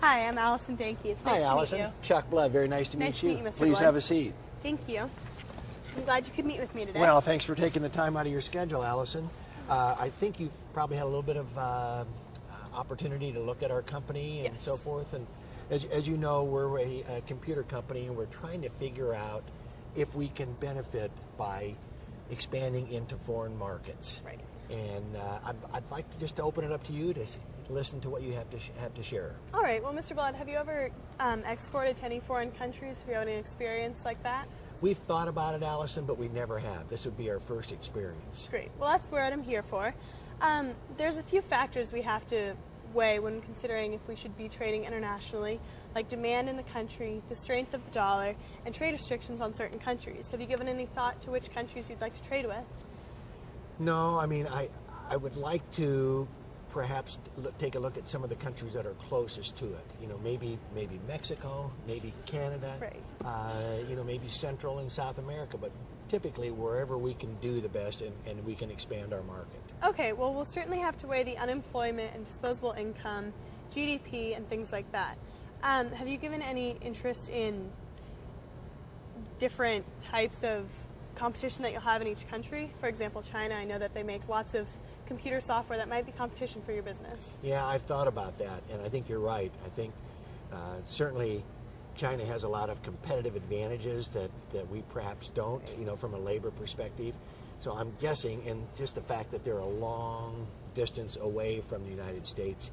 Hi, I'm Allison Danke. It's nice Hi, to Allison. meet you. Chuck Blood. Very nice to Nice meet to you. meet you, Mr. Please Blood. have a seat. Thank you. I'm glad you could meet with me today. Well, thanks for taking the time out of your schedule, Allison. I think you've probably had a little bit of opportunity to look at our company and Yes. so forth. And as you know, we're a computer company, and we're trying to figure out if we can benefit by expanding into foreign markets. Right. And I'd like to just open it up to you to listen to what you have to share. All right. Well, Mr. Blood, have you ever exported to any foreign countries? Have you had any experience like that? We've thought about it, Allison, but we never have. This would be our first experience. Great. Well, that's what I'm here for. There's a few factors we have to weigh when considering if we should be trading internationally, like demand in the country, the strength of the dollar, and trade restrictions on certain countries. Have you given any thought to which countries you'd like to trade with? No, I mean, I would like to perhaps take a look at some of the countries that are closest to it. You know, maybe Mexico, maybe Canada, Right. maybe Central and South America, but typically wherever we can do the best and we can expand our market. Okay, well, we'll certainly have to weigh the unemployment and disposable income, GDP, and things like that. Have you given any interest in different types of competition that you'll have in each country? For example, China, I know that they make lots of computer software that might be competition for your business. Yeah, I've thought about that, and I think you're right. I think certainly China has a lot of competitive advantages that we perhaps don't, from a labor perspective. So I'm guessing, and just the fact that they're a long distance away from the United States,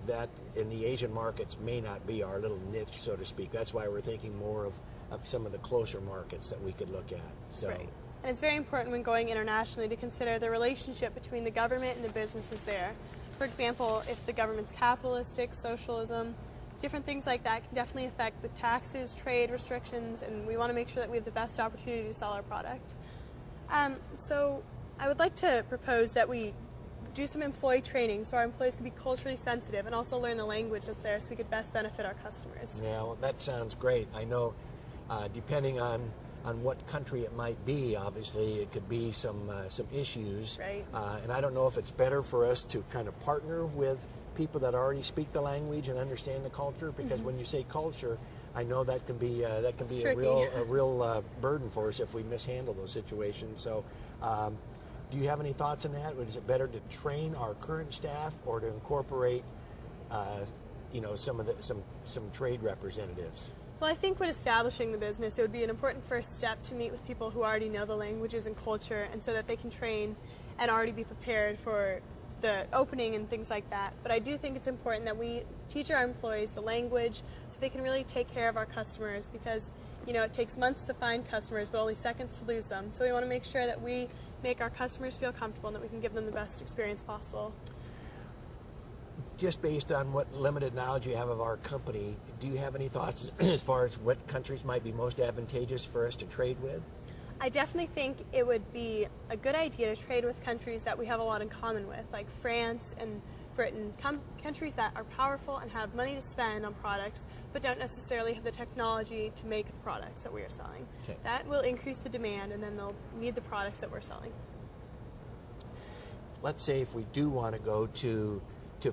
that in the Asian markets may not be our little niche, so to speak. That's why we're thinking more of some of the closer markets that we could look at. So. Right. And it's very important when going internationally to consider the relationship between the government and the businesses there. For example, if the government's capitalistic, socialism, different things like that can definitely affect the taxes, trade restrictions, and we want to make sure that we have the best opportunity to sell our product. So I would like to propose that we do some employee training so our employees can be culturally sensitive and also learn the language that's there so we could best benefit our customers. Yeah, well, that sounds great. I know depending on what country it might be, obviously it could be some issues. Right. And I don't know if it's better for us to kind of partner with people that already speak the language and understand the culture, because when you say culture, I know that can be a real burden for us if we mishandle those situations. So, do you have any thoughts on that? Is it better to train our current staff or to incorporate, some trade representatives? Well, I think when establishing the business, it would be an important first step to meet with people who already know the languages and culture, and so that they can train and already be prepared for the opening and things like that. But I do think it's important that we teach our employees the language so they can really take care of our customers, because it takes months to find customers but only seconds to lose them. So we want to make sure that we make our customers feel comfortable and that we can give them the best experience possible. Just based on what limited knowledge you have of our company, do you have any thoughts as far as what countries might be most advantageous for us to trade with? I definitely think it would be a good idea to trade with countries that we have a lot in common with, like France and Britain, countries that are powerful and have money to spend on products, but don't necessarily have the technology to make the products that we are selling. Okay. That will increase the demand, and then they'll need the products that we're selling. Let's say if we do want to go to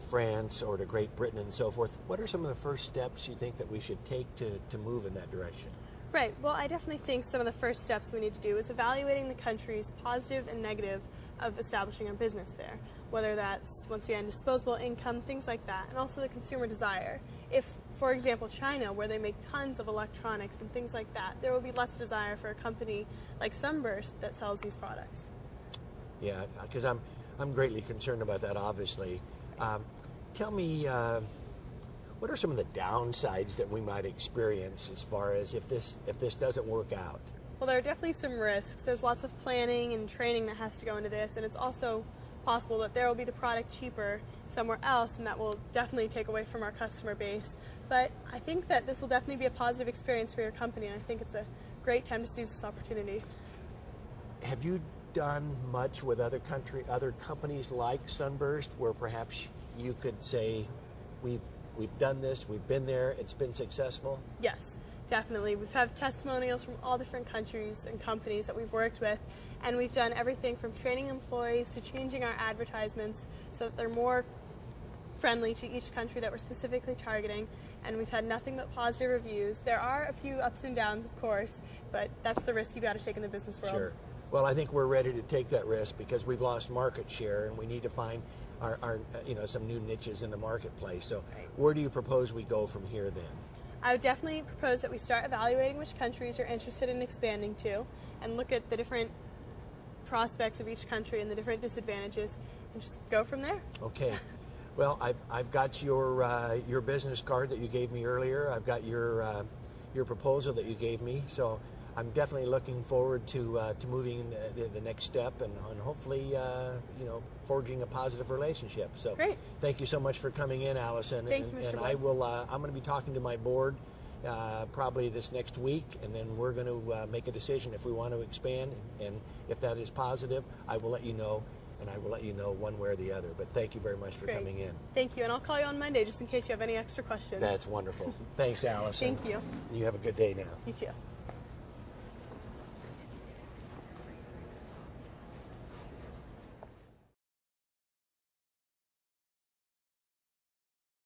France or to Great Britain and so forth, what are some of the first steps you think that we should take to move in that direction? Right. Well, I definitely think some of the first steps we need to do is evaluating the country's positive and negative of establishing a business there, whether that's, once again, disposable income, things like that, and also the consumer desire. If, for example, China, where they make tons of electronics and things like that, there will be less desire for a company like Sunburst that sells these products. Yeah, because I'm greatly concerned about that, obviously. Tell me, what are some of the downsides that we might experience as far as if this doesn't work out? Well, there are definitely some risks. There's lots of planning and training that has to go into this, and it's also possible that there will be the product cheaper somewhere else, and that will definitely take away from our customer base. But I think that this will definitely be a positive experience for your company, and I think it's a great time to seize this opportunity. Have you done much with other companies like Sunburst, where perhaps you could say, we've done this, we've been there, it's been successful? Yes, definitely. We've had testimonials from all different countries and companies that we've worked with, and we've done everything from training employees to changing our advertisements so that they're more friendly to each country that we're specifically targeting, and we've had nothing but positive reviews. There are a few ups and downs, of course, but that's the risk you got to take in the business world. Sure. Well, I think we're ready to take that risk because we've lost market share, and we need to find our some new niches in the marketplace. So, where do you propose we go from here then? I would definitely propose that we start evaluating which countries you're interested in expanding to, and look at the different prospects of each country and the different disadvantages, and just go from there. Okay. Well, I've got your business card that you gave me earlier. I've got your proposal that you gave me. So I'm definitely looking forward to moving in the next step and hopefully forging a positive relationship. So great. Thank you so much for coming in, Allison. Thank you, Mr. And Wood. I will. I'm going to be talking to my board probably this next week, and then we're going to make a decision if we want to expand. And if that is positive, I will let you know. And I will let you know one way or the other. But thank you very much for coming in. Thank you, and I'll call you on Monday just in case you have any extra questions. That's wonderful. Thanks, Allison. Thank you. You have a good day now. You too.